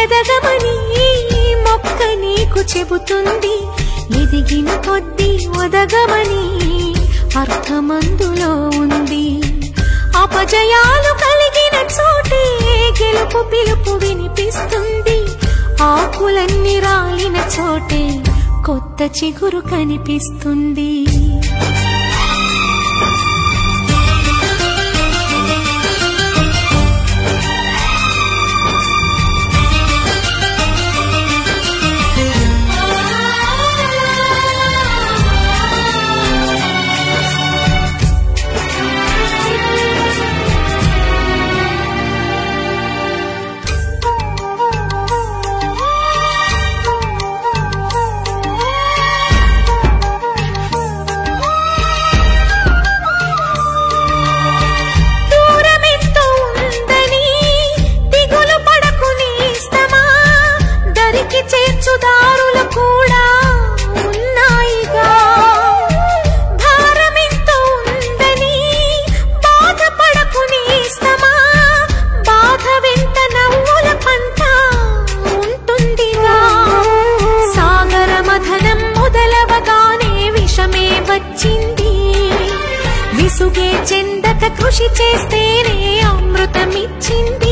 ఎదగమని మొక్క నీకు చెబుతుంది, ఎదిగిన కొద్దీ ఒదగమని అర్థమందులో ఉంది. అపజయాలు కలిగిన చోటే గెలుపు పిలుపు వినిపిస్తుంది, ఆకులన్నీ రాలిన చోటే కొత్త చిగురు కనిపిస్తుంది. చేర్చుదారులు కూడా ఉన్నాయిగా, భారమెంతో ఉందని బాధపడకు నేస్తమా, బాధ వెంట నవ్వుల పంట ఉంటుందిగా. సాగర మథనం మొదలవగానే విషమే వచ్చింది, విసుగే చెందక కృషి చేస్తేనే అమృతమిచ్చింది.